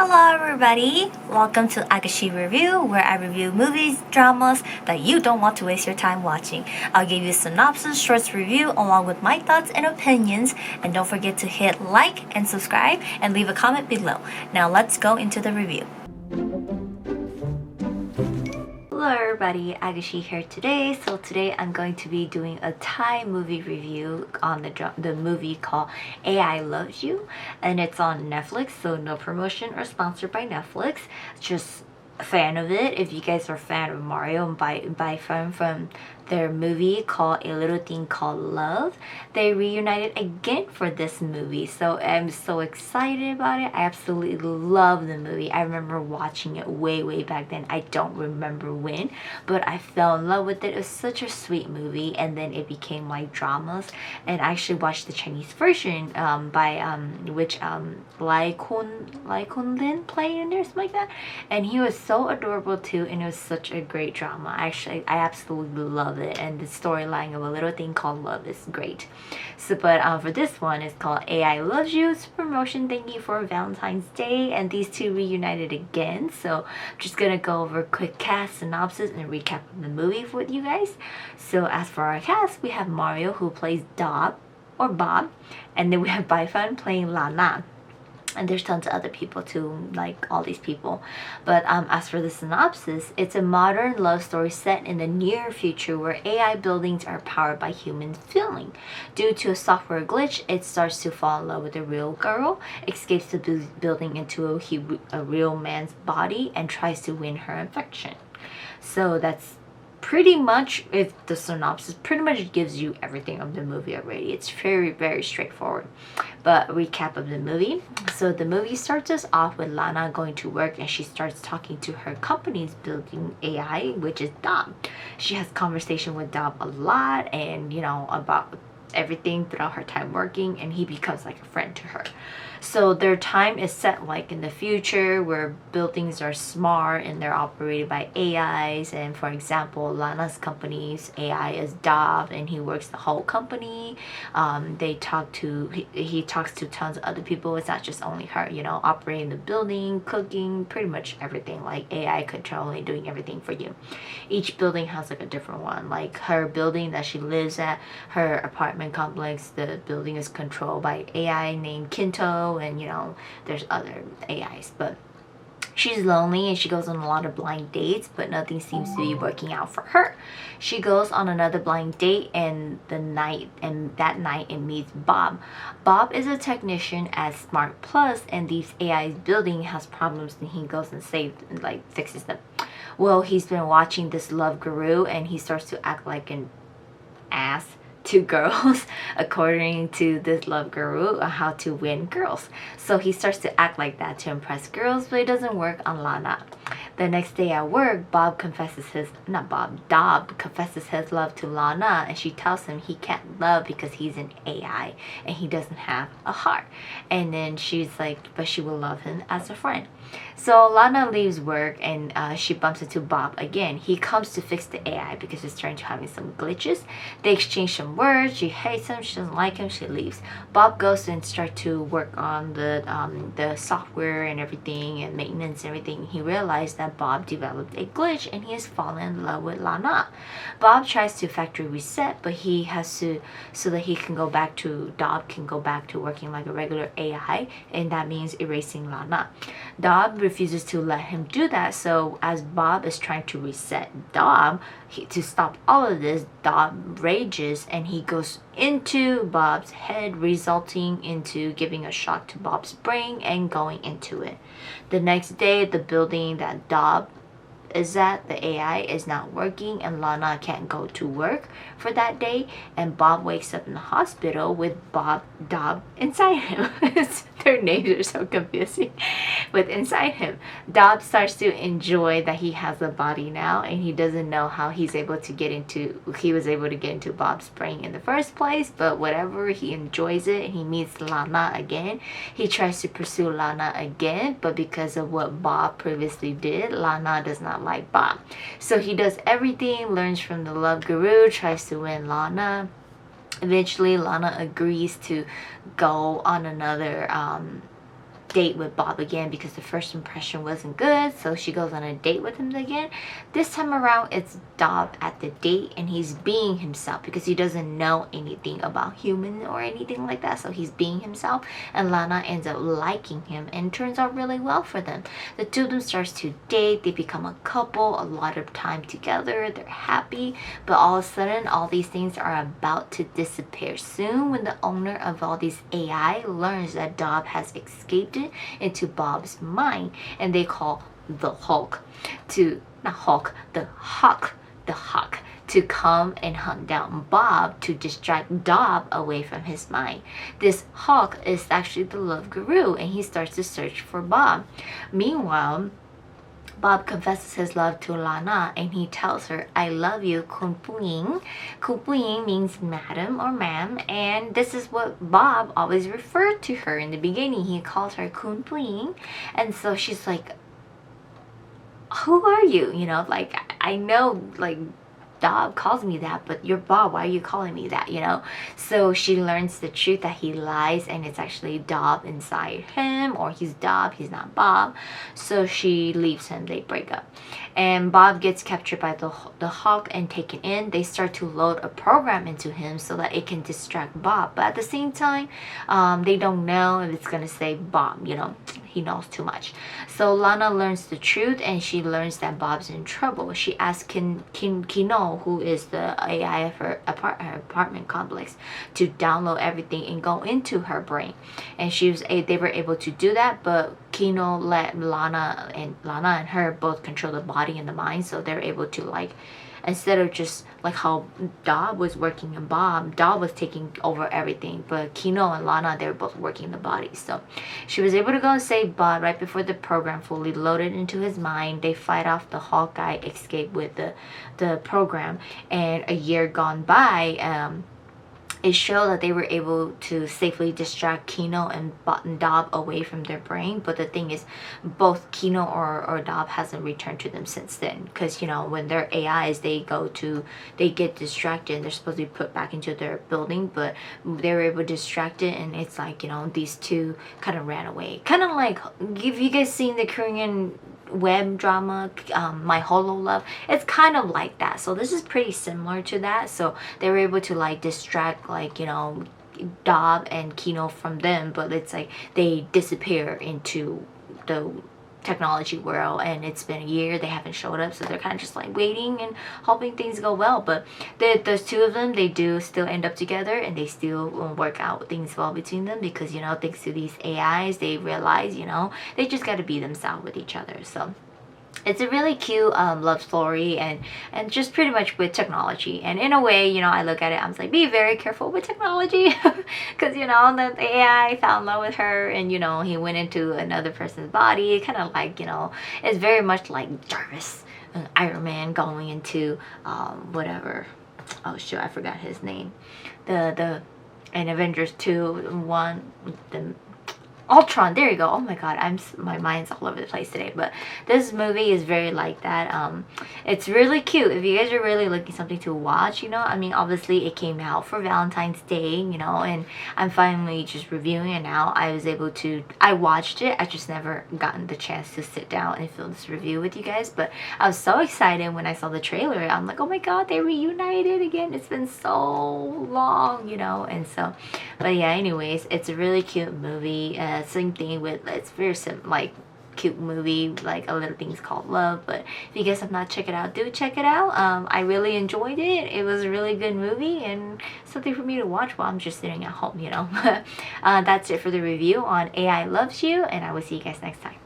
Hello everybody! Welcome to Agashi Review, where I review movies, dramas that you don't want to waste your time watching. I'll give you a synopsis, shorts review along with my thoughts and opinions, and don't forget to hit like and subscribe and leave a comment below. Now let's go into the review. Hello everybody, Agashi here today. So today I'm going to be doing a Thai movie review on the movie called AI Loves You, and it's on Netflix, so no promotion or sponsored by Netflix, just a fan of it. If you guys are a fan of Mario and Baifern from their movie called A Little Thing Called Love, they reunited again for this movie, so I'm so excited about it. I absolutely love the movie. I remember watching it way back then. I don't remember when, but I fell in love with it. It was such a sweet movie, and then it became like dramas, and I actually watched the Chinese version by which Lai Kun Lin played in there, something like that, and he was so adorable too, and it was such a great drama. I absolutely love it, and the storyline of A Little Thing Called Love is great. So but for this one, it's called AI Loves You. It's a promotion thank you for Valentine's Day, and these two reunited again. So I'm just gonna go over a quick cast synopsis and recap of the movie with you guys. So as for our cast, we have Mario, who plays Bob, and then we have Baifern playing Lana. And there's tons of other people too, like all these people. But as for the synopsis, it's a modern love story set in the near future where AI buildings are powered by humans feeling. Due to a software glitch, it starts to fall in love with a real girl, escapes the building into a real man's body, and tries to win her affection. So that's pretty much, if the synopsis pretty much gives you everything of the movie already. It's very straightforward. But recap of the movie. So the movie starts us off with Lana going to work, and she starts talking to her company's building AI, which is Dom. She has conversation with Dom a lot, and about everything throughout her time working, and he becomes like a friend to her. So their time is set like in the future where buildings are smart and they're operated by AIs. And for example, Lana's company's AI is Dov, and he works the whole company. He talks to tons of other people. It's not just only her, operating the building, cooking, pretty much everything, like AI controlling, doing everything for you. Each building has like a different one. Like her building that she lives at, her apartment complex, the building is controlled by AI named Kinto, and there's other AIs. But she's lonely and she goes on a lot of blind dates, but nothing seems to be working out for her. She goes on another blind date, and that night it meets Bob. Bob is a technician at Smart Plus, and these AI's building has problems, and he goes and fixes them. Well, he's been watching this love guru, and he starts to act like an ass to girls according to this love guru on how to win girls. So he starts to act like that to impress girls, but it doesn't work on Lana. The next day at work, Dob confesses his love to Lana, and she tells him he can't love because he's an AI and he doesn't have a heart. And then she's like, but she will love him as a friend. So Lana leaves work, and she bumps into Bob again. He comes to fix the AI because it's starting to having some glitches. They exchange some words. She hates him, she doesn't like him, she leaves. Bob goes and starts to work on the software and everything, and maintenance and everything. He realized that Bob developed a glitch, and he has fallen in love with Lana. Bob tries to factory reset, but he has to, so that Dob can go back to working like a regular AI, and that means erasing Lana. Dob refuses to let him do that, so as Bob is trying to reset Dob, to stop all of this, Dob rages and he goes into Bob's head, resulting into giving a shock to Bob's brain and going into it. The next day, the building that Dob is that the AI is not working, and Lana can't go to work for that day, and Bob wakes up in the hospital with Dob inside him. Their names are so confusing. But inside him, Dob starts to enjoy that he has a body now, and he doesn't know how he was able to get into Bob's brain in the first place, but whatever, he enjoys it, and he meets Lana again. He tries to pursue Lana again, but because of what Bob previously did, Lana does not like Bob. So he does everything, learns from the love guru, tries to win Lana. Eventually, Lana agrees to go on another date with Bob again because the first impression wasn't good. So she goes on a date with him again. This time around, it's Bob at the date, and he's being himself because he doesn't know anything about human or anything like that. So he's being himself, and Lana ends up liking him, and it turns out really well for them. The two of them starts to date. They become a couple, a lot of time together. They're happy, but all of a sudden, all these things are about to disappear soon when the owner of all these AI learns that Bob has escaped into Bob's mind, and they call the Hulk to not Hulk, the Hawk to come and hunt down Bob to distract Bob away from his mind. This Hawk is actually the love guru, and he starts to search for Bob. Meanwhile, Bob confesses his love to Lana, and he tells her, I love you, Kun Puing. Kun Puing means madam or ma'am, and this is what Bob always referred to her in the beginning. He calls her Kun Puing, and so she's like, who are you? You know, like, I know, like, Bob calls me that, but you're Bob, why are you calling me that, you know? So she learns the truth that he lies, and it's actually Bob inside him, or he's Bob, he's not Bob. So she leaves him, they break up. And Bob gets captured by the Hawk and taken in. They start to load a program into him so that it can distract Bob. But at the same time, they don't know if it's going to save Bob, you know? He knows too much. So Lana learns the truth, and she learns that Bob's in trouble. She asks Kino, who is the AI of her apartment complex, to download everything and go into her brain. And they were able to do that, but Kino let Lana and her both control the body and the mind, so they're able to, like, instead of just like how Bob was working in Bob was taking over everything, but Kino and Lana, they were both working the body. So she was able to go and save Bob right before the program fully loaded into his mind. They fight off the Hawkeye, escape with the program, and a year gone by, it showed that they were able to safely distract Kino and Bob away from their brain. But the thing is, both Kino or Bob hasn't returned to them since then. Because, you know, when they're AIs, they get distracted and they're supposed to be put back into their building. But they were able to distract it, and it's like, you know, these two kind of ran away. Kind of like, if you guys seen the Korean web drama My Holo Love, it's kind of like that. So this is pretty similar to that. So they were able to, like, distract, like, you know, Bob and Kino from them, but it's like they disappear into the technology world, and it's been a year, they haven't showed up, so they're kind of just like waiting and hoping things go well. But those two of them, they do still end up together, and they still work out things well between them, because, you know, thanks to these AIs, they realize, you know, they just got to be themselves with each other. So it's a really cute love story, and just pretty much with technology. And in a way, you know, I look at it, I'm like, be very careful with technology, because, you know, the AI fell in love with her, and, you know, he went into another person's body, kind of like, you know, it's very much like Jarvis and Iron Man going into whatever, oh shoot, I forgot his name, the in Avengers 2 the Ultron, there you go. Oh my god, my mind's all over the place today. But this movie is very like that. It's really cute. If you guys are really looking something to watch, you know, I mean, obviously it came out for Valentine's Day, you know, and I'm finally just reviewing it now. I watched it, I just never gotten the chance to sit down and film this review with you guys. But I was so excited when I saw the trailer. I'm like, oh my god, they reunited again. It's been so long, you know. And so, but yeah, anyways, it's a really cute movie. Same thing with, it's very like cute movie, like A Little Things Called Love. But if you guys have not checked it out, do check it out. I really enjoyed it. It was a really good movie, and something for me to watch while I'm just sitting at home, you know. That's it for the review on AI Loves You, and I will see you guys next time.